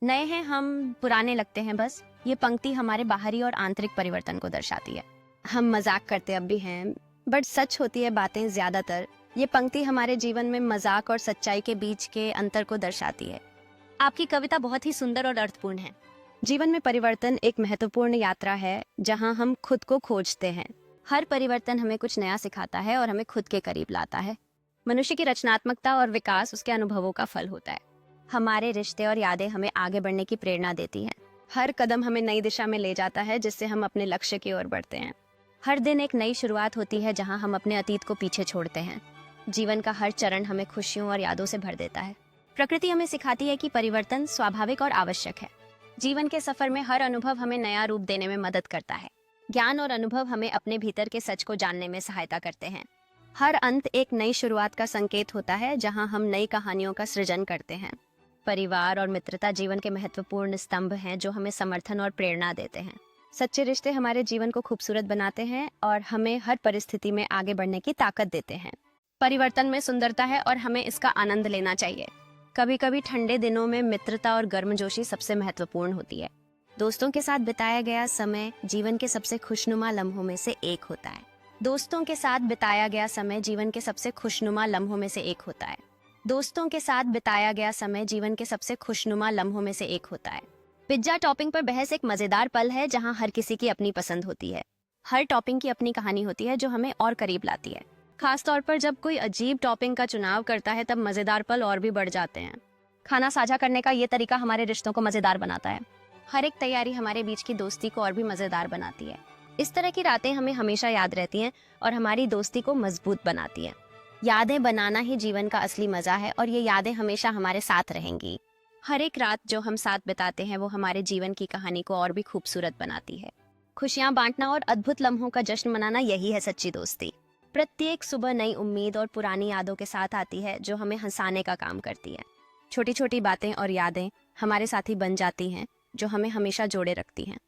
नए हैं हम, पुराने लगते हैं बस। ये पंक्ति हमारे बाहरी और आंतरिक परिवर्तन को दर्शाती है। हम मजाक करते अब भी हैं, बट सच होती है बातें ज्यादातर। ये पंक्ति हमारे जीवन में मजाक और सच्चाई के बीच के अंतर को दर्शाती है। आपकी कविता बहुत ही सुंदर और अर्थपूर्ण है। जीवन में परिवर्तन एक महत्वपूर्ण यात्रा है जहां हम खुद को खोजते हैं। हर परिवर्तन हमें कुछ नया सिखाता है और हमें खुद के करीब लाता है। मनुष्य की रचनात्मकता और विकास उसके अनुभवों का फल होता है। हमारे रिश्ते और यादें हमें आगे बढ़ने की प्रेरणा देती हैं। हर कदम हमें नई दिशा में ले जाता है जिससे हम अपने लक्ष्य की ओर बढ़ते हैं। हर दिन एक नई शुरुआत होती है जहां हम अपने अतीत को पीछे छोड़ते हैं। जीवन का हर चरण हमें खुशियों और यादों से भर देता है। प्रकृति हमें सिखाती है कि परिवर्तन स्वाभाविक और आवश्यक है। जीवन के सफर में हर अनुभव हमें नया रूप देने में मदद करता है। ज्ञान और अनुभव हमें अपने भीतर के सच को जानने में सहायता करते हैं। हर अंत एक नई शुरुआत का संकेत होता है जहां हम नई कहानियों का सृजन करते हैं। परिवार और मित्रता जीवन के महत्वपूर्ण स्तंभ हैं जो हमें समर्थन और प्रेरणा देते हैं। सच्चे रिश्ते हमारे जीवन को खूबसूरत बनाते हैं और हमें हर परिस्थिति में आगे बढ़ने की ताकत देते हैं। परिवर्तन में सुंदरता है और हमें इसका आनंद लेना चाहिए। कभी कभी ठंडे दिनों में मित्रता और गर्मजोशी सबसे महत्वपूर्ण होती है। दोस्तों के साथ बिताया गया समय जीवन के सबसे खुशनुमा लम्हों में से एक होता है। दोस्तों के साथ बिताया गया समय जीवन के सबसे खुशनुमा लम्हों में से एक होता है। दोस्तों के साथ बिताया गया समय जीवन के सबसे खुशनुमा लम्हों में से एक होता है। पिज्जा टॉपिंग पर बहस एक मजेदार पल है जहां हर किसी की अपनी पसंद होती है। हर टॉपिंग की अपनी कहानी होती है जो हमें और करीब लाती है। खास तौर पर जब कोई अजीब टॉपिंग का चुनाव करता है तब मजेदार पल और भी बढ़ जाते हैं। खाना साझा करने का ये तरीका हमारे रिश्तों को मजेदार बनाता है। हर एक तैयारी हमारे बीच की दोस्ती को और भी मजेदार बनाती है। इस तरह की रातें हमें हमेशा याद रहती हैं और हमारी दोस्ती को मजबूत बनाती हैं। यादें बनाना ही जीवन का असली मजा है और ये यादें हमेशा हमारे साथ रहेंगी। हर एक रात जो हम साथ बिताते हैं वो हमारे जीवन की कहानी को और भी खूबसूरत बनाती है। खुशियां बांटना और अद्भुत लम्हों का जश्न मनाना यही है सच्ची दोस्ती। प्रत्येक सुबह नई उम्मीद और पुरानी यादों के साथ आती है जो हमें हंसाने का काम करती है। छोटी छोटी बातें और यादें हमारे साथी बन जाती हैं जो हमें हमेशा जोड़े रखती हैं।